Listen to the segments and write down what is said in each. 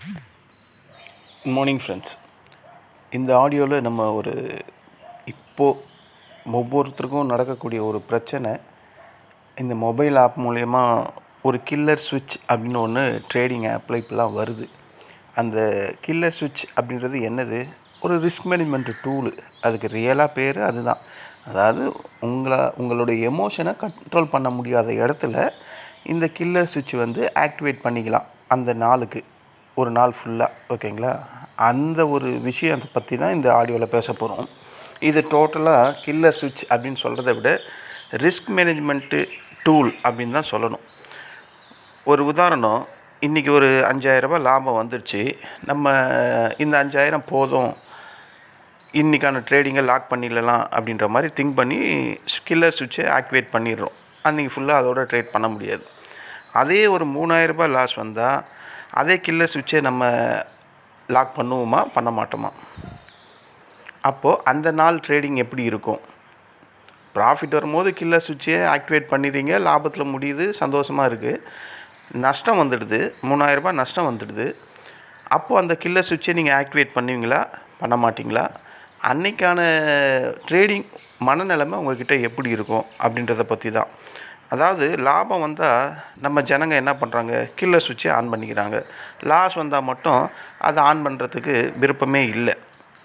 Good morning friends. இந்த ஆடியோவில் நம்ம இப்போது ஒவ்வொருத்தருக்கும் நடக்கக்கூடிய ஒரு பிரச்சனை. இந்த மொபைல் ஆப் மூலயமா ஒரு கில்லர் ஸ்விட்ச் அப்படின்னு ஒன்று ட்ரேடிங் ஆப்பில் இப்போலாம் வருது. அந்த கில்லர் ஸ்விட்ச் அப்படின்றது என்னது? ஒரு ரிஸ்க் மேனேஜ்மெண்ட் டூலு. அதுக்கு ரியலாக பேர் அதுதான். அதாவது உங்களுடைய எமோஷனை கண்ட்ரோல் பண்ண முடியாத இடத்துல இந்த கில்லர் ஸ்விட்ச் ஆக்டிவேட் பண்ணிக்கலாம் அந்த நாளுக்கு, ஒரு நாள் ஃபுல்லாக. ஓகேங்களா? அந்த ஒரு விஷயத்தை பற்றி தான் இந்த ஆடியோவில் பேச போகிறோம். இது டோட்டலாக கில்லர் ஸ்விட்ச் அப்படின்னு சொல்கிறத விட ரிஸ்க் மேனேஜ்மெண்ட்டு டூல் அப்படின்னு தான் சொல்லணும். ஒரு உதாரணம், இன்றைக்கி ஒரு 5000 லாபம் வந்துடுச்சு. நம்ம இந்த 5000 போதும், இன்றைக்கான ட்ரேடிங்கை லாக் பண்ணிடலாம் அப்படின்ற மாதிரி திங்க் பண்ணி கில்லர் ஸ்விட்சை ஆக்டிவேட் பண்ணிடுறோம். அன்றைக்கி ஃபுல்லாக அதோட ட்ரேட் பண்ண முடியாது. அதே ஒரு 3000 லாஸ் வந்தால் அதே கில்லர் ஸ்விட்சை நம்ம லாக் பண்ணுவோமா, பண்ண மாட்டோமா? அப்போது அந்த நாள் ட்ரேடிங் எப்படி இருக்கும்? ப்ராஃபிட் வரும்போது கில்லர் ஸ்விட்சை ஆக்டிவேட் பண்ணிடுறீங்க, லாபத்தில் முடியுது, சந்தோஷமாக இருக்குது. நஷ்டம் வந்துடுது, 3000 நஷ்டம் வந்துடுது. அப்போது அந்த கில்லர் ஸ்விட்சை நீங்கள் ஆக்டிவேட் பண்ணுவீங்களா, பண்ண மாட்டிங்களா? அன்றைக்கான ட்ரேடிங் மனநிலைமை உங்கள்கிட்ட எப்படி இருக்கும் அப்படின்றத பற்றி தான். அதாவது லாபம் வந்தால் நம்ம ஜனங்க என்ன பண்ணுறாங்க, கில்லர் ஸ்விட்சை ஆன் பண்ணிக்கிறாங்க. லாஸ் வந்தால் மட்டும் அதை ஆன் பண்ணுறதுக்கு விருப்பமே இல்லை.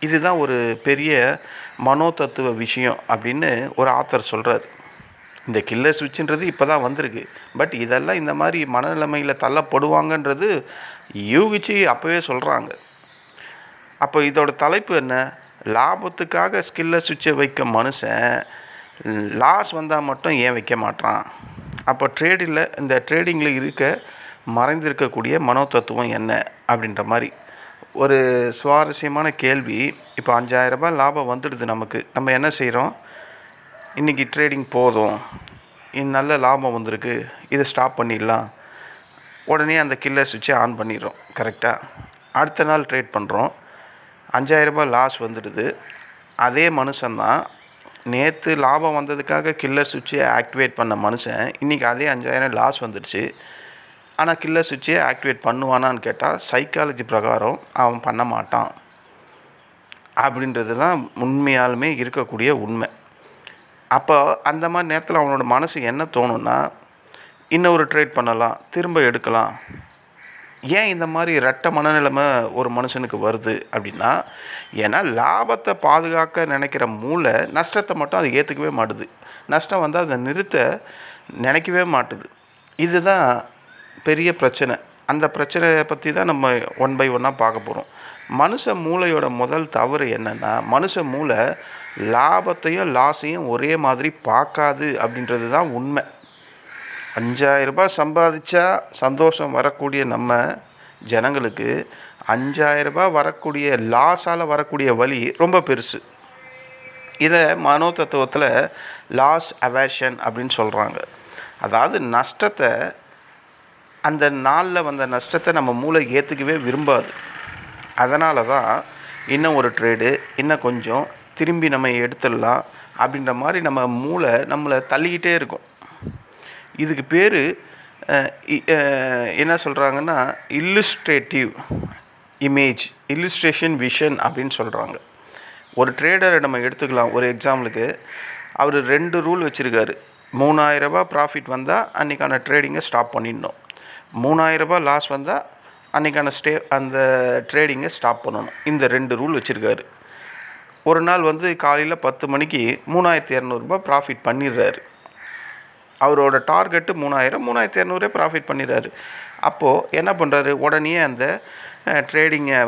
இதுதான் ஒரு பெரிய மனோதத்துவ விஷயம் அப்படின்னு ஒரு ஆத்தர் சொல்கிறார். இந்த கில்லர் ஸ்விட்சுன்றது இப்போ தான் வந்திருக்கு. பட் இதெல்லாம் இந்த மாதிரி மனநிலைமையில் தள்ளப்படுவாங்கன்றது யூகிச்சு அப்போவே சொல்கிறாங்க. அப்போ இதோட தலைப்பு என்ன? லாபத்துக்காக கில்லர் ஸ்விட்சை வைக்க மனுஷன் லாஸ் வந்தால் மட்டும் ஏன் வைக்க மாட்டான்? அப்போ இந்த ட்ரேடிங்கில் மறைந்திருக்கக்கூடிய மனோதத்துவம் என்ன அப்படின்ற மாதிரி ஒரு சுவாரஸ்யமான கேள்வி. இப்போ 5000 லாபம் வந்துடுது நமக்கு. நம்ம என்ன செய்கிறோம்? இன்றைக்கி ட்ரேடிங் போதும், நல்ல லாபம் வந்திருக்கு, இதை ஸ்டாப் பண்ணிடலாம். உடனே அந்த கில்லர் ஸ்விட்சை ஆன் பண்ணிடுறோம். கரெக்டாக? அடுத்த நாள் ட்ரேட் பண்ணுறோம், 5000 லாஸ் வந்துடுது. அதே மனுஷன்தான் நேற்று லாபம் வந்ததுக்காக கில்லர் ஸ்விட்சை ஆக்டிவேட் பண்ண மனுஷன் இன்றைக்கி அதே 5000 லாஸ் வந்துடுச்சு. ஆனால் கில்லர் ஸ்விட்சை ஆக்டிவேட் பண்ணுவானான்னு கேட்டால் சைக்காலஜி பிரகாரம் அவன் பண்ண மாட்டான். அப்படின்றது தான் உண்மையாலுமே இருக்கக்கூடிய உண்மை. அப்போ அந்த மாதிரி நேரத்தில் அவனோட மனசு என்ன தோணுன்னா, இன்னொரு ட்ரேட் பண்ணலாம், திரும்ப எடுக்கலாம். ஏன் இந்த மாதிரி ரெட்ட மனநிலைமை ஒரு மனுஷனுக்கு வருது அப்படின்னா, ஏன்னா லாபத்தை பாதுகாக்க நினைக்கிற மூளை நஷ்டத்தை மட்டும் அது ஏற்றுக்கவே மாட்டுது. நஷ்டம் வந்தால் அதை நிறுத்த நினைக்கவே மாட்டுது. இதுதான் பெரிய பிரச்சனை. அந்த பிரச்சனையை பற்றி தான் நம்ம ஒன் பை ஒன்னாக பார்க்க போகிறோம். மனுஷ மூளையோட முதல் தவறு என்னென்னா, மனுஷ மூளை லாபத்தையும் லாஸையும் ஒரே மாதிரி பார்க்காது அப்படின்றது தான் உண்மை. 5000 சம்பாதிச்சா சந்தோஷம் வரக்கூடிய நம்ம ஜனங்களுக்கு 5000 வரக்கூடிய லாஸால் வரக்கூடிய வலி ரொம்ப பெருசு. இதை மனோதத்துவத்தில் லாஸ் அவர்ஷன் அப்படின்னு சொல்கிறாங்க. அதாவது நஷ்டத்தை, அந்த நாளில் வந்த நஷ்டத்தை நம்ம மூளை ஏற்றுக்கவே விரும்பாது. அதனால தான் இன்னும் ஒரு ட்ரேடு, இன்னும் கொஞ்சம் திரும்பி நம்ம எடுத்துடலாம் அப்படின்ற மாதிரி நம்ம மூளை நம்மளை தள்ளிக்கிட்டே இருக்கும். இதுக்கு பேர் என்ன சொல்கிறாங்கன்னா, இல்லுஸ்ட்ரேட்டிவ் இமேஜ், இல்லுஸ்ட்ரேஷன் விஷன் அப்படின்னு சொல்கிறாங்க. ஒரு ட்ரேடரை நம்ம எடுத்துக்கலாம். ஒரு எக்ஸாம்பிளுக்கு அவர் 2 ரூல் வச்சுருக்காரு. 3000 ப்ராஃபிட் வந்தால் அன்றைக்கான ட்ரேடிங்கை ஸ்டாப் பண்ணிடணும். 3000 லாஸ் வந்தால் அன்றைக்கான அந்த ட்ரேடிங்கை ஸ்டாப் பண்ணணும். இந்த 2 ரூல் வச்சுருக்காரு. ஒரு நாள் காலையில் 10 மணிக்கு 3200 ப்ராஃபிட் பண்ணிடுறாரு. அவரோட டார்கெட்டு 3000, 3200 ப்ராஃபிட் பண்ணிடுறாரு. அப்போது என்ன பண்ணுறாரு? உடனே அந்த ட்ரேடிங்கை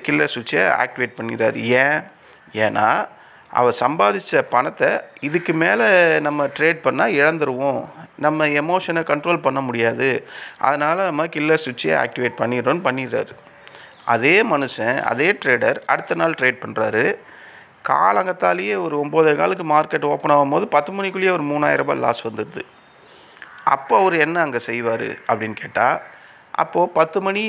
கில்லர் ஸ்விட்சை ஆக்டிவேட் பண்ணிடுறாரு. ஏன்னா அவர் சம்பாதிச்ச பணத்தை இதுக்கு மேலே நம்ம ட்ரேட் பண்ணால் இழந்துருவோம், நம்ம எமோஷனை கண்ட்ரோல் பண்ண முடியாது, அதனால் நம்ம கில்லர் ஸ்விட்சை ஆக்டிவேட் பண்ணிடுறாரு. அதே மனுஷன், அதே ட்ரேடர் அடுத்த நாள் ட்ரேட் பண்ணுறாரு. காலங்கத்தாலேயே ஒரு 9:15 மார்க்கெட் ஓப்பன் ஆகும்போது 10 மணிக்குள்ளேயே ஒரு 3000 லாஸ் வந்துடுது. அப்போ அவர் என்ன அங்கே செய்வார் அப்படின்னு கேட்டால், அப்போது 10 மணி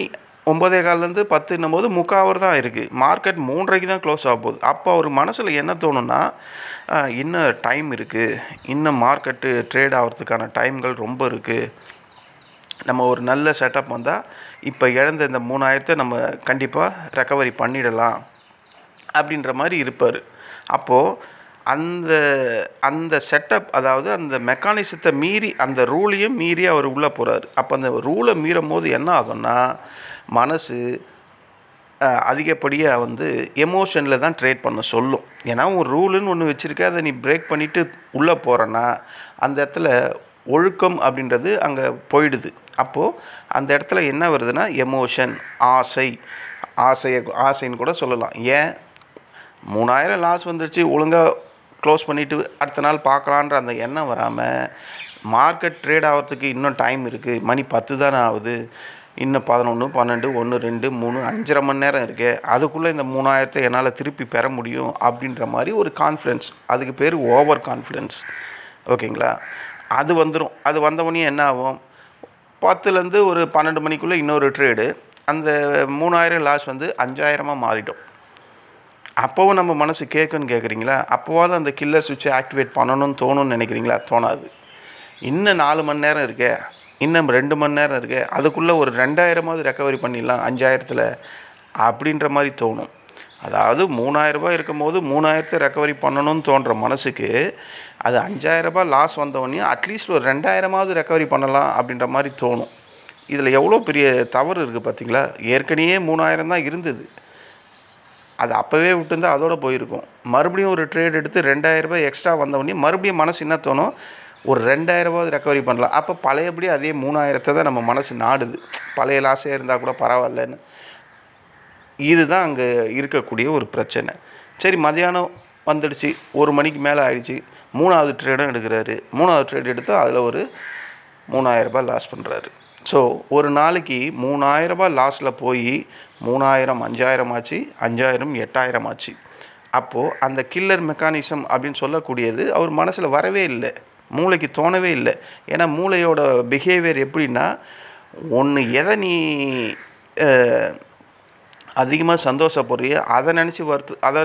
9:15 10 முக்கால் ஹவர் தான் இருக்குது, மார்க்கெட் 3:30 தான் க்ளோஸ் ஆக போகுது. அப்போ அவர் மனசில் என்ன தோணுன்னா, இன்னும் டைம் இருக்குது, இன்னும் மார்க்கெட்டு ட்ரேட் ஆகிறதுக்கான டைம்கள் ரொம்ப இருக்குது, நம்ம ஒரு நல்ல செட்டப் வந்தால் இப்போ இழந்த இந்த 3000 நம்ம கண்டிப்பாக ரெக்கவரி பண்ணிடலாம் அப்படின்ற மாதிரி இருப்பார். அப்போது அந்த அந்த செட்டப், அதாவது அந்த மெக்கானிசத்தை மீறி, அந்த ரூலையும் மீறி அவர் உள்ளே போகிறாரு. அப்போ அந்த ரூலை மீறும் போது என்ன ஆகும்னா, மனசு அதிகப்படியாக எமோஷனில் தான் ட்ரேட் பண்ண சொல்லும். ஏன்னா ஒரு ரூலுன்னு ஒன்று வச்சுருக்க, அதை நீ பிரேக் பண்ணிவிட்டு உள்ளே போகிறன்னா அந்த இடத்துல ஒழுக்கம் அப்படின்றது அங்கே போயிடுது. அப்போது அந்த இடத்துல என்ன வருதுன்னா எமோஷன், ஆசைன்னு கூட சொல்லலாம். ஏன் 3000 லாஸ் வந்துருச்சு, ஒழுங்காக க்ளோஸ் பண்ணிவிட்டு அடுத்த நாள் பார்க்கலான்ற அந்த எண்ணம் வராமல், மார்க்கெட் ட்ரேட் ஆகிறதுக்கு இன்னும் டைம் இருக்குது, மணி 10 தானே ஆகுது, இன்னும் 11, 12, 1, 2, 3, 5.5 மணி நேரம் இருக்கு, அதுக்குள்ளே இந்த 3000 என்னால் திருப்பி பெற முடியும் அப்படின்ற மாதிரி ஒரு கான்ஃபிடென்ஸ், அதுக்கு பேர் ஓவர் கான்ஃபிடென்ஸ். ஓகேங்களா? அது வந்துடும். அது வந்தவொடனே என்ன ஆகும், 10லேருந்து ஒரு 12 மணிக்குள்ளே இன்னொரு ட்ரேடு, அந்த 3000 லாஸ் 5000 மாறிடும். அப்போவும் நம்ம மனசு கேட்குறீங்களா? அப்போவாது அந்த கில்லர் சுவிட்சை ஆக்டிவேட் பண்ணணும்னு தோணுன்னு நினைக்கிறீங்களா? தோணாது. இன்னும் 4 மணி நேரம் இருக்கே, இன்னும் 2 மணி நேரம் இருக்கே, அதுக்குள்ளே ஒரு 2000 ரெக்கவரி பண்ணிடலாம் 5000 அப்படின்ற மாதிரி தோணும். அதாவது 3000 இருக்கும் போது 3000 ரெக்கவரி பண்ணணும்னு தோன்ற மனசுக்கு அது 5000 லாஸ் வந்தவொடனே அட்லீஸ்ட் ஒரு 2000 ரெக்கவரி பண்ணலாம் அப்படின்ற மாதிரி தோணும். இதில் எவ்வளோ பெரிய தவறு இருக்குது பார்த்தீங்களா? ஏற்கனவே 3000 தான் இருந்தது, அது அப்போவே விட்டுருந்தால் அதோடு போயிருக்கும். மறுபடியும் ஒரு ட்ரேட் எடுத்து 2000 எக்ஸ்ட்ரா வந்தவொடனே மறுபடியும் மனசு என்ன தோணும், ஒரு 2000 ரெக்கவரி பண்ணலாம். அப்போ பழையபடி அதே 3000 தான் நம்ம மனசு நாடுது, பழைய லாஸே இருந்தால் கூட பரவாயில்லன்னு. இதுதான் அங்கே இருக்கக்கூடிய ஒரு பிரச்சனை. சரி, மதியானம் வந்துடுச்சு, 1 மணிக்கு மேலே ஆயிடுச்சு, 3வது ட்ரேடும் எடுக்கிறாரு. 3வது ட்ரேட் எடுத்து அதில் ஒரு 3000 லாஸ் பண்ணுறாரு. ஸோ ஒரு நாளைக்கு 3000 லாஸில் போய் 3000 5000 ஆச்சு, 5000 8000 ஆச்சு. அப்போது அந்த கில்லர் மெக்கானிசம் அப்படின்னு சொல்லக்கூடியது அவர் மனசில் வரவே இல்லை, மூளைக்கு தோணவே இல்லை. ஏன்னா மூளையோட பிஹேவியர் எப்படின்னா, ஒன்று எதை நீ அதிகமாக சந்தோஷப்படுறியோ அதை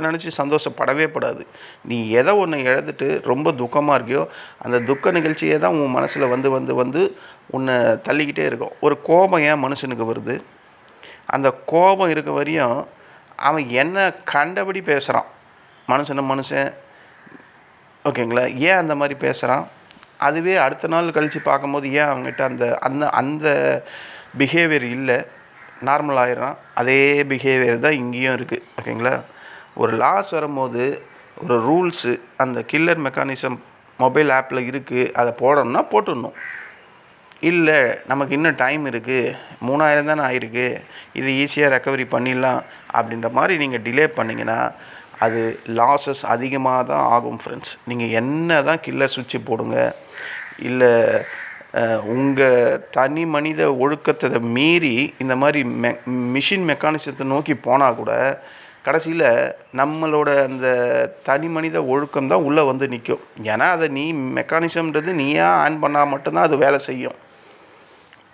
நினச்சி சந்தோஷப்படவே படாது. நீ எதை ஒன்று இழந்துட்டு ரொம்ப துக்கமாக இருக்கியோ அந்த துக்க நிகழ்ச்சியே தான் உன் மனசில் வந்து உன்னை தள்ளிக்கிட்டே இருக்கும். ஒரு கோபம் ஏன் மனுஷனுக்கு வருது? அந்த கோபம் இருக்க வரையும் அவன் என்ன கண்டபடி பேசுகிறான், மனுஷன். ஓகேங்களா? ஏன் அந்த மாதிரி பேசுகிறான்? அதுவே அடுத்த நாள் கழித்து பார்க்கும்போது ஏன் அவங்ககிட்ட அந்த அந்த அந்த பிஹேவியர் இல்லை, நார்மல் ஆயிடுறான். அதே பிஹேவியர் தான் இங்கேயும் இருக்குது. ஓகேங்களா? ஒரு லாஸ் வரும்போது ஒரு ரூல்ஸு, அந்த கில்லர் மெக்கானிசம் மொபைல் ஆப்பில் இருக்குது, அதை போடணும்னா போட்டுடணும். இல்லை நமக்கு இன்னும் டைம் இருக்குது, 3000 தானே ஆயிருக்கு, இது ஈஸியாக ரெக்கவரி பண்ணிடலாம் அப்படின்ற மாதிரி நீங்கள் டிலே பண்ணிங்கன்னா அது லாஸஸ் அதிகமாக தான் ஆகும் ஃப்ரெண்ட்ஸ். நீங்கள் என்ன தான் கில்லர் சுவிட்சு போடுங்க, இல்லை உங்கள் தனி மனித ஒழுக்கத்தை மீறி இந்த மாதிரி மிஷின் மெக்கானிசத்தை நோக்கி போனால் கூட கடைசியில் நம்மளோட அந்த தனி மனித ஒழுக்கம் தான் உள்ளே வந்து நிற்கும். ஏன்னா அதை நீ மெக்கானிசம்ன்றது நீயா ஆன் பண்ணால் மட்டும்தான் அது வேலை செய்யும்.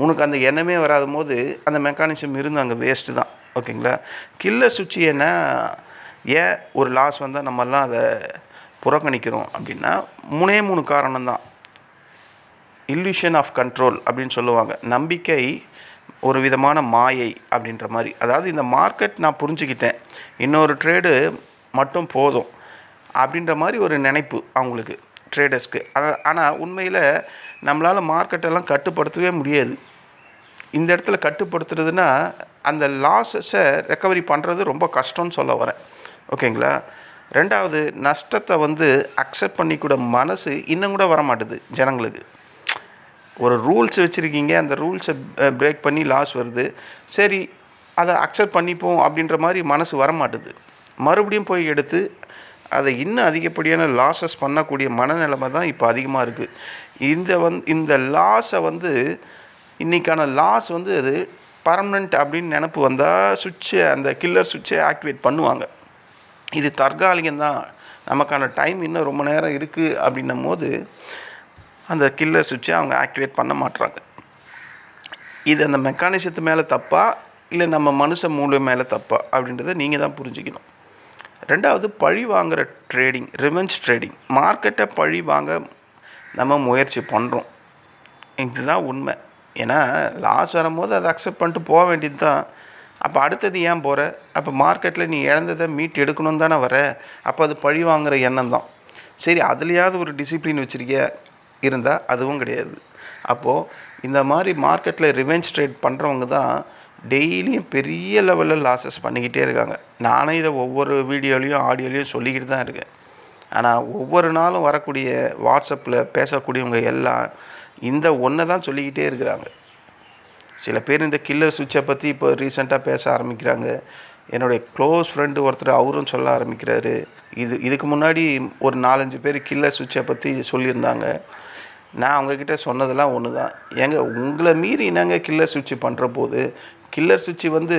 உனக்கு அந்த எண்ணமே வராத போது அந்த மெக்கானிசம் இருந்து அங்கே வேஸ்ட்டு தான். ஓகேங்களா? கில்லர் சுவிட்சு என்ன, ஏன் ஒரு லாஸ் வந்தால் நம்மெல்லாம் அதை புறக்கணிக்கிறோம் அப்படின்னா 3 காரணம்தான். இல்லூஷன் ஆஃப் கண்ட்ரோல் அப்படின்னு சொல்லுவாங்க. நம்பிக்கை ஒரு விதமான மாயை அப்படின்ற மாதிரி. அதாவது இந்த மார்க்கெட் நான் புரிஞ்சுக்கிட்டேன், இன்னொரு ட்ரேடு மட்டும் போதும் அப்படின்ற மாதிரி ஒரு நினைப்பு அவங்களுக்கு, ட்ரேடர்ஸ்க்கு. ஆனால் உண்மையில் நம்மளால் மார்க்கெட்டெல்லாம் கட்டுப்படுத்தவே முடியாது. இந்த இடத்துல கட்டுப்படுத்துறதுன்னா அந்த லாஸஸை ரெக்கவரி பண்ணுறது ரொம்ப கஷ்டம்னு சொல்ல வரேன். ஓகேங்களா? 2வது, நஷ்டத்தை அக்செப்ட் பண்ணிக்கூட மனசு இன்னும் கூட வரமாட்டுது ஜனங்களுக்கு. ஒரு ரூல்ஸ் வச்சுருக்கீங்க, அந்த ரூல்ஸை பிரேக் பண்ணி லாஸ் வருது, சரி அதை அக்செப்ட் பண்ணிப்போம் அப்படின்ற மாதிரி மனசு வரமாட்டுது. மறுபடியும் போய் எடுத்து அதை இன்னும் அதிகப்படியான லாஸஸ் பண்ணக்கூடிய மனநிலைமை தான் இப்போ அதிகமாக இருக்குது. இந்த லாஸை இன்றைக்கான லாஸ் அது பர்மனெண்ட் அப்படின்னு நினப்பு வந்தால் அந்த கில்லர் சுவிட்சை ஆக்டிவேட் பண்ணுவாங்க. இது தற்காலிகம்தான், நமக்கான டைம் இன்னும் ரொம்ப நேரம் இருக்குது அப்படின்னும் போது அந்த கில்லர் சுவிட்சை அவங்க ஆக்டிவேட் பண்ண மாட்டுறாங்க. இது அந்த மெக்கானிசத்து மேலே தப்பா இல்லை நம்ம மனுஷ மூளை மேலே தப்பா அப்படின்றத நீங்கள் தான் புரிஞ்சுக்கணும். 2வது, பழி வாங்குகிற ட்ரேடிங், ரிவெஞ்ச் ட்ரேடிங். மார்க்கெட்டை பழி வாங்க நம்ம முயற்சி பண்ணுறோம், இதுதான் உண்மை. ஏன்னா லாஸ் வரும்போது அதை அக்செப்ட் பண்ணிட்டு போக வேண்டியது தான். அப்போ அடுத்தது ஏன் போகிற? அப்போ மார்க்கெட்டில் நீ இழந்ததை மீட் எடுக்கணும் தானே வர. அப்போ அது பழி வாங்குகிற எண்ணம் தான். சரி, அதுலேயாவது ஒரு டிசிப்ளின் வச்சுருக்கிய இருந்தால் அதுவும் கிடையாது. அப்போது இந்த மாதிரி மார்க்கெட்டில் ரிவெஞ்ச் ட்ரேட் பண்ணுறவங்க தான் டெய்லியும் பெரிய லெவலில் லாஸஸ் பண்ணிக்கிட்டே இருக்காங்க. நானே இதை ஒவ்வொரு வீடியோலையும் ஆடியோலையும் சொல்லிக்கிட்டு தான் இருக்கேன். ஆனால் ஒவ்வொரு நாளும் வரக்கூடிய வாட்ஸ்அப்பில் பேசக்கூடியவங்க எல்லாம் இந்த ஒன்றை தான் சொல்லிக்கிட்டே இருக்கிறாங்க. சில பேர் இந்த கில்லர் சுவிட்சை பற்றி இப்போ ரீசெண்டாக பேச ஆரம்பிக்கிறாங்க. என்னுடைய க்ளோஸ் ஃப்ரெண்டு ஒருத்தர் அவரும் சொல்ல ஆரம்பிக்கிறாரு. இதுக்கு முன்னாடி ஒரு 4-5 பேர் கில்லர் சுவிட்சை பற்றி சொல்லியிருந்தாங்க. நான் அவங்கக்கிட்ட சொன்னதெல்லாம் ஒன்று தான். ஏங்க, உங்களை மீறி என்னங்க கில்லர் சுவிட்ச் பண்ணுற போது? கில்லர் சுவிட்ச் வந்து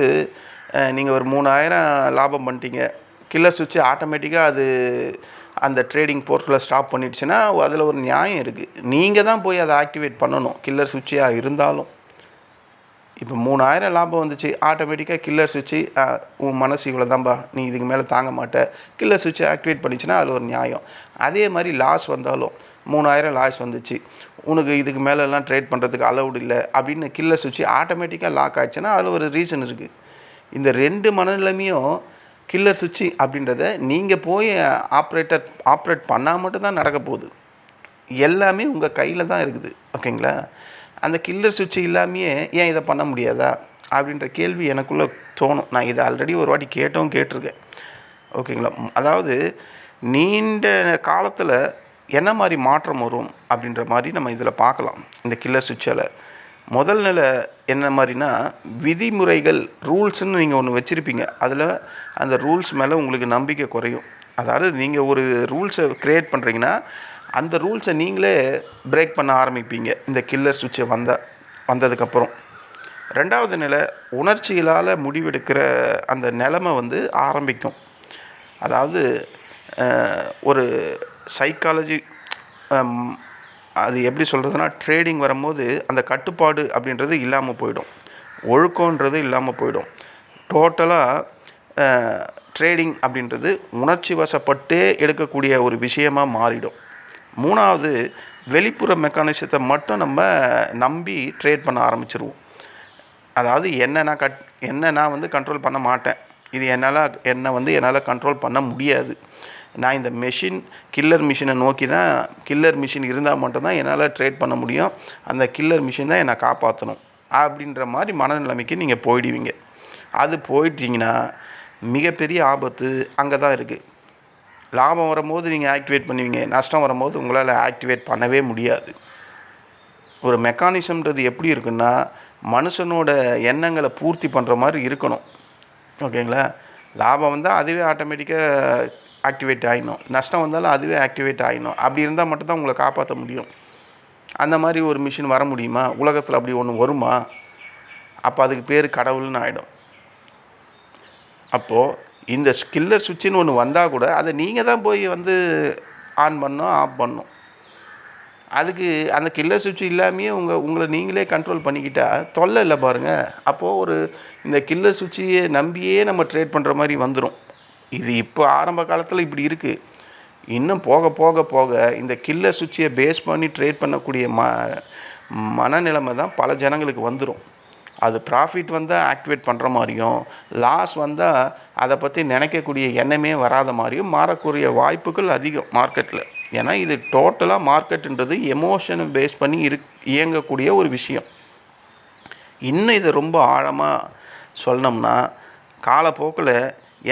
நீங்கள் ஒரு 3000 லாபம் பண்ணிட்டீங்க. கில்லர் சுவிட்ச் ஆட்டோமேட்டிக்காக அது அந்த ட்ரேடிங் போர்ட்டில் ஸ்டாப் பண்ணிடுச்சுன்னா அதில் ஒரு நியாயம் இருக்குது. நீங்கள் தான் போய் அதை ஆக்டிவேட் பண்ணணும், கில்லர் சுவிட்சாக இருந்தாலும். இப்போ 3000 லாபம் வந்துச்சு, ஆட்டோமேட்டிக்காக கில்லர் சுவிட்சு உன் மனசு இவ்வளோ தான்பா, நீ இதுக்கு மேலே தாங்க மாட்ட, கில்லர் சுவிட்சை ஆக்டிவேட் பண்ணிச்சுன்னா அது ஒரு நியாயம். அதே மாதிரி லாஸ் வந்தாலும் 3000 லாஸ் வந்துச்சு, உனக்கு இதுக்கு மேலெல்லாம் ட்ரேட் பண்ணுறதுக்கு அலவுட் இல்லை அப்படின்னு கில்லர் சுவிட்சு ஆட்டோமேட்டிக்காக லாக் ஆகிடுச்சுன்னா அதில் ஒரு ரீசன் இருக்குது. இந்த 2 மனநிலைமையும் கில்லர் சுவிட்சு அப்படின்றத நீங்கள் போய் ஆப்ரேட் பண்ணால் மட்டும்தான் நடக்க போகுது. எல்லாமே உங்கள் கையில் தான் இருக்குது. ஓகேங்களா? அந்த கில்லர் சுவிட்ச் இல்லாமையே ஏன் இதை பண்ண முடியாதா அப்படின்ற கேள்வி எனக்குள்ளே தோணும். நான் இதை ஆல்ரெடி ஒரு வாட்டி கேட்டிருக்கேன். ஓகேங்களா? அதாவது நீண்ட காலத்தில் என்ன மாதிரி மாற்றம் வரும் அப்படின்ற மாதிரி நம்ம இதில் பார்க்கலாம். இந்த கில்லர் சுவிட்சில் முதல் நிலை என்ன மாதிரினா, விதிமுறைகள், ரூல்ஸ்ன்னு நீங்கள் ஒன்று வச்சுருப்பீங்க. அதில் அந்த ரூல்ஸ் மேலே உங்களுக்கு நம்பிக்கை குறையும். அதாவது நீங்கள் ஒரு ரூல்ஸை க்ரியேட் பண்ணுறீங்கன்னா அந்த ரூல்ஸை நீங்களே பிரேக் பண்ண ஆரம்பிப்பீங்க இந்த கில்லர் சுவிட்சை வந்ததுக்கப்புறம். 2வது நிலை, உணர்ச்சிகளால் முடிவெடுக்கிற அந்த நிலைமை வந்து ஆரம்பிக்கும். அதாவது ஒரு சைக்காலஜி, அது எப்படி சொல்கிறதுனா, ட்ரேடிங் வரும்போது அந்த கட்டுப்பாடு அப்படின்றது இல்லாமல் போயிடும், ஒழுக்கன்றது இல்லாமல் போயிடும். டோட்டலாக ட்ரேடிங் அப்படின்றது உணர்ச்சி வசப்பட்டே எடுக்கக்கூடிய ஒரு விஷயமாக மாறிடும். 3வது, வெளிப்புற மெக்கானிசத்தை மட்டும் நம்ம நம்பி ட்ரேட் பண்ண ஆரம்பிச்சிருவோம். அதாவது என்ன நான் வந்து கண்ட்ரோல் பண்ண மாட்டேன், இது என்னால் கண்ட்ரோல் பண்ண முடியாது, நான் இந்த கில்லர் மிஷினை நோக்கி தான், கில்லர் மிஷின் இருந்தால் மட்டும்தான் என்னால் ட்ரேட் பண்ண முடியும், அந்த கில்லர் மிஷின் தான் என்னை காப்பாற்றணும் அப்படின்ற மாதிரி மனநிலைமைக்கு நீங்கள் போயிடுவீங்க. அது போயிட்டீங்கன்னா மிகப்பெரிய ஆபத்து அங்கே தான் இருக்குது. லாபம் வரும்போது நீங்கள் ஆக்டிவேட் பண்ணுவீங்க, நஷ்டம் வரும்போது உங்களால் ஆக்டிவேட் பண்ணவே முடியாது. ஒரு மெக்கானிசம்ன்றது எப்படி இருக்குன்னா, மனுஷனோட எண்ணங்களை பூர்த்தி பண்ணுற மாதிரி இருக்கணும். ஓகேங்களா? லாபம் வந்தால் அதுவே ஆட்டோமேட்டிக்காக ஆக்டிவேட் ஆகிடணும், நஷ்டம் வந்தாலும் அதுவே ஆக்டிவேட் ஆகிடணும். அப்படி இருந்தால் மட்டும்தான் உங்களை காப்பாற்ற முடியும். அந்த மாதிரி ஒரு மிஷின் வர முடியுமா? உலகத்தில் அப்படி ஒன்று வருமா? அப்போ அதுக்கு பேர் கடவுள்னு ஆகிடும். அப்போது இந்த கில்லர் சுவிட்சுன்னு ஒன்று வந்தால் கூட அதை நீங்கள் தான் போய் வந்து ஆன் பண்ணணும், ஆஃப் பண்ணணும். அதுக்கு அந்த கில்லர் சுவிட்ச் இல்லாமையே உங்களை நீங்களே கண்ட்ரோல் பண்ணிக்கிட்டால் தொல்லை இல்லை பாருங்கள். அப்போது இந்த கில்லர் சுவிட்சையே நம்பியே நம்ம ட்ரேட் பண்ணுற மாதிரி வந்துடும். இது இப்போ ஆரம்ப காலத்தில் இப்படி இருக்குது. இன்னும் போக போக போக இந்த கில்லர் சுவிட்சையை பேஸ் பண்ணி ட்ரேட் பண்ணக்கூடிய மனநிலைமை தான் பல ஜனங்களுக்கு வந்துடும். அது ப்ராஃபிட் வந்தால் ஆக்டிவேட் பண்ணுற மாதிரியும், லாஸ் வந்தால் அதை பற்றி நினைக்கக்கூடிய எண்ணமே வராத மாதிரியும் மாறக்கூடிய வாய்ப்புகள் அதிகம் மார்க்கெட்டில். ஏன்னா இது டோட்டலாக மார்க்கெட்டுன்றது எமோஷனை பேஸ் பண்ணி இயங்கக்கூடிய ஒரு விஷயம். இன்னும் இதை ரொம்ப ஆழமாக சொல்லணும்னா, காலப்போக்கில்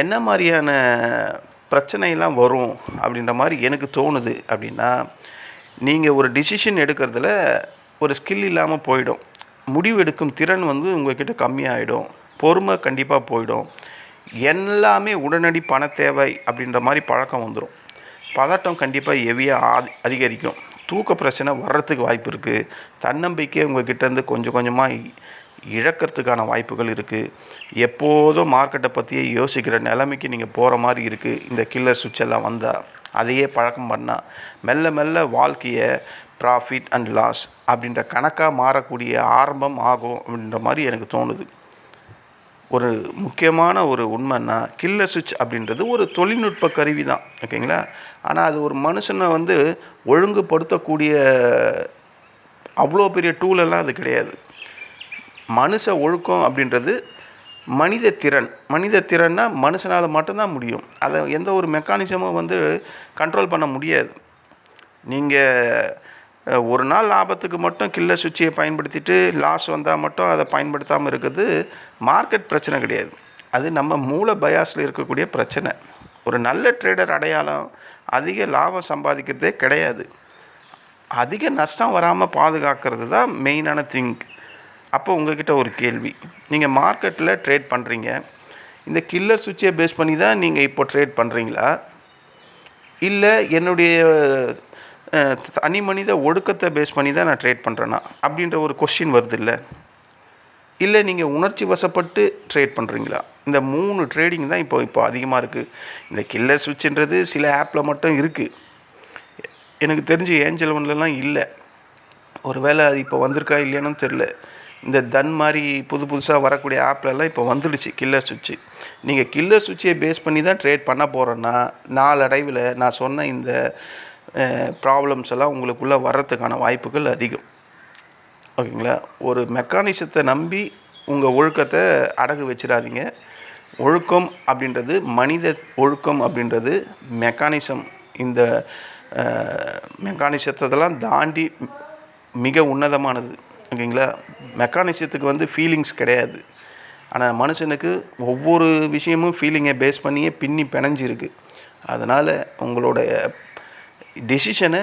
என்ன மாதிரியான பிரச்சனையெல்லாம் வரும் அப்படின்ற மாதிரி எனக்கு தோணுது அப்படின்னா, நீங்கள் ஒரு டிசிஷன் எடுக்கிறதுல ஒரு ஸ்கில் இல்லாமல் போயிடும், முடிவெடுக்கும் திறன் வந்து உங்கள்கிட்ட கம்மியாகிடும், பொறுமை கண்டிப்பாக போயிடும், எல்லாமே உடனடி பண தேவை அப்படின்ற மாதிரி பழக்கம் வந்துடும், பதட்டம் கண்டிப்பாக ஹெவியாக அதிகரிக்கும், தூக்க பிரச்சனை வர்றதுக்கு வாய்ப்பு இருக்குது, தன்னம்பிக்கை உங்கள்கிட்டேருந்து கொஞ்சம் கொஞ்சமாக இழக்கிறதுக்கான வாய்ப்புகள் இருக்குது, எப்போதும் மார்க்கெட்டை பற்றியே யோசிக்கிற நிலைமைக்கு நீங்கள் போகிற மாதிரி இருக்குது. இந்த கில்லர் சுவிட்ச் எல்லாம் வந்தால் அதையே பழக்கம் பண்ணால் மெல்ல மெல்ல வாழ்க்கையை ப்ராஃபிட் அண்ட் லாஸ் அப்படின்ற கணக்காக மாறக்கூடிய ஆரம்பம் ஆகும் அப்படின்ற மாதிரி எனக்கு தோணுது. ஒரு முக்கியமான ஒரு உண்மைன்னா, கில்லர் சுவிட்ச் அப்படின்றது ஒரு தொழில்நுட்ப கருவி தான். ஓகேங்களா? ஆனால் அது ஒரு மனுஷனை வந்து ஒழுங்குபடுத்தக்கூடிய அவ்வளோ பெரிய டூலெல்லாம் அது கிடையாது. மனுஷ ஒழுக்கம் அப்படின்றது மனித திறன். மனித திறன்னா மனுஷனால் மட்டும்தான் முடியும். அதை எந்த ஒரு மெக்கானிசமும் வந்து கண்ட்ரோல் பண்ண முடியாது. நீங்கள் ஒரு நாள் லாபத்துக்கு மட்டும் கில்லர் சுவிட்சை பயன்படுத்திட்டு லாஸ் வந்தால் மட்டும் அதை பயன்படுத்தாமல் இருக்கிறது மார்க்கெட் பிரச்சனை கிடையாது. அது நம்ம மூல பயாஸில் இருக்கக்கூடிய பிரச்சனை. ஒரு நல்ல ட்ரேடர் அடையாளம் அதிக லாபம் சம்பாதிக்கிறதே கிடையாது. அதிக நஷ்டம் வராமல் பாதுகாக்கிறது தான் மெயினான திங். அப்போ உங்கள்கிட்ட ஒரு கேள்வி, நீங்கள் மார்க்கெட்டில் ட்ரேட் பண்ணுறீங்க, இந்த கில்லர் சுவிட்சை பேஸ் பண்ணி தான் நீங்கள் இப்போ ட்ரேட் பண்ணுறீங்களா, இல்லை என்னுடைய தனி மனித ஒழுக்கத்தை பேஸ் பண்ணி தான் நான் ட்ரேட் பண்ணுறேன்னா அப்படின்ற ஒரு கொஸ்டின் வருது இல்லை? இல்லை நீங்கள் உணர்ச்சி வசப்பட்டு ட்ரேட் பண்ணுறீங்களா? இந்த 3 ட்ரேடிங் தான் இப்போ அதிகமாக இருக்குது. இந்த கில்லர் சுவிட்சுன்றது சில ஆப்பில் மட்டும் இருக்குது. எனக்கு தெரிஞ்சு ஏஞ்சல் ஒன்லலாம் இல்லை. ஒரு வேளை அது இப்போ வந்திருக்கா இல்லையானு தெரில. இந்த தன் மாதிரி புதுசாக வரக்கூடிய ஆப்லலாம் இப்போ வந்துடுச்சு கில்லர் சுவிட்சு. நீங்கள் கில்லர் சுவிட்சை பேஸ் பண்ணி தான் ட்ரேட் பண்ண போகிறோன்னா நாளடைவில் நான் சொன்ன இந்த ப்ராப்ளம்ஸ் எல்லாம் உங்களுக்குள்ளே வர்றதுக்கான வாய்ப்புகள் அதிகம். ஓகேங்களா? ஒரு மெக்கானிசத்தை நம்பி உங்கள் ஒழுக்கத்தை அடகு வச்சிடாதீங்க. ஒழுக்கம் அப்படின்றது மனித ஒழுக்கம் அப்படின்றது மெக்கானிசம். இந்த மெக்கானிசத்தெல்லாம் தாண்டி மிக உன்னதமானது. ஓகேங்களா? மெக்கானிசத்துக்கு வந்து ஃபீலிங்ஸ் கிடையாது. ஆனால் மனுஷனுக்கு ஒவ்வொரு விஷயமும் ஃபீலிங்கை பேஸ் பண்ணியே பின்னி பிணைஞ்சிருக்கு. அதனால் உங்களுடைய டிசிஷனை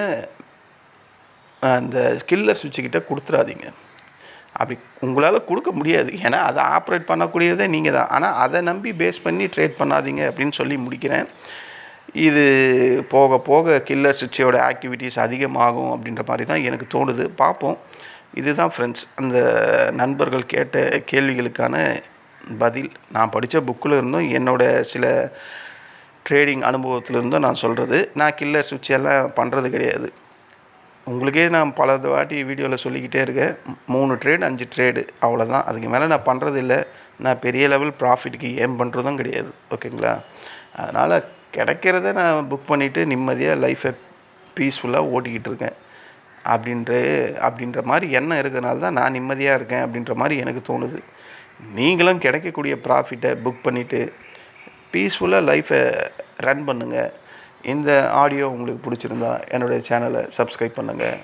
அந்த கில்லர் சுவிட்சுக்கிட்ட கொடுத்துடாதீங்க. அப்படி உங்களால் கொடுக்க முடியாது. ஏன்னா அதை ஆப்ரேட் பண்ணக்கூடியதே நீங்கள் தான். ஆனால் அதை நம்பி பேஸ் பண்ணி ட்ரேட் பண்ணாதீங்க அப்படின்னு சொல்லி முடிக்கிறேன். இது போக போக கில்லர் சுவிட்சோட ஆக்டிவிட்டீஸ் அதிகமாகும் அப்படின்ற மாதிரி தான் எனக்கு தோணுது. பார்ப்போம். இதுதான் ஃப்ரெண்ட்ஸ் அந்த நண்பர்கள் கேட்ட கேள்விகளுக்கான பதில். நான் படித்த புக்கில் இருந்தும் என்னோடய சில ட்ரேடிங் அனுபவத்தில் இருந்தும் நான் சொல்கிறது. நான் கில்லர் சுவிட்செல்லாம் பண்ணுறது கிடையாது. உங்களுக்கே நான் பல வாட்டி வீடியோவில் சொல்லிக்கிட்டே இருக்கேன். 3 ட்ரேடு 5 ட்ரேடு அவ்வளோதான். அதுக்கு மேலே நான் பண்ணுறது இல்லை. நான் பெரிய லெவல் ப்ராஃபிட்டுக்கு ஏம் பண்ணுறதும் கிடையாது. ஓகேங்களா? அதனால் கிடைக்கிறத நான் புக் பண்ணிவிட்டு நிம்மதியாக லைஃப்பை பீஸ்ஃபுல்லாக ஓட்டிக்கிட்டு இருக்கேன். அப்படின்ற மாதிரி எண்ணம் இருக்கிறனால தான் நான் நிம்மதியாக இருக்கேன் அப்படின்ற மாதிரி எனக்கு தோணுது. நீங்களும் கிடைக்கக்கூடிய ப்ராஃபிட்டை புக் பண்ணிவிட்டு பீஸ்ஃபுல்லாக லைஃப்பை ரன் பண்ணுங்கள். இந்த ஆடியோ உங்களுக்கு பிடிச்சிருந்தா என்னுடைய சேனலை சப்ஸ்கிரைப் பண்ணுங்கள்.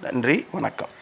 நன்றி, வணக்கம்.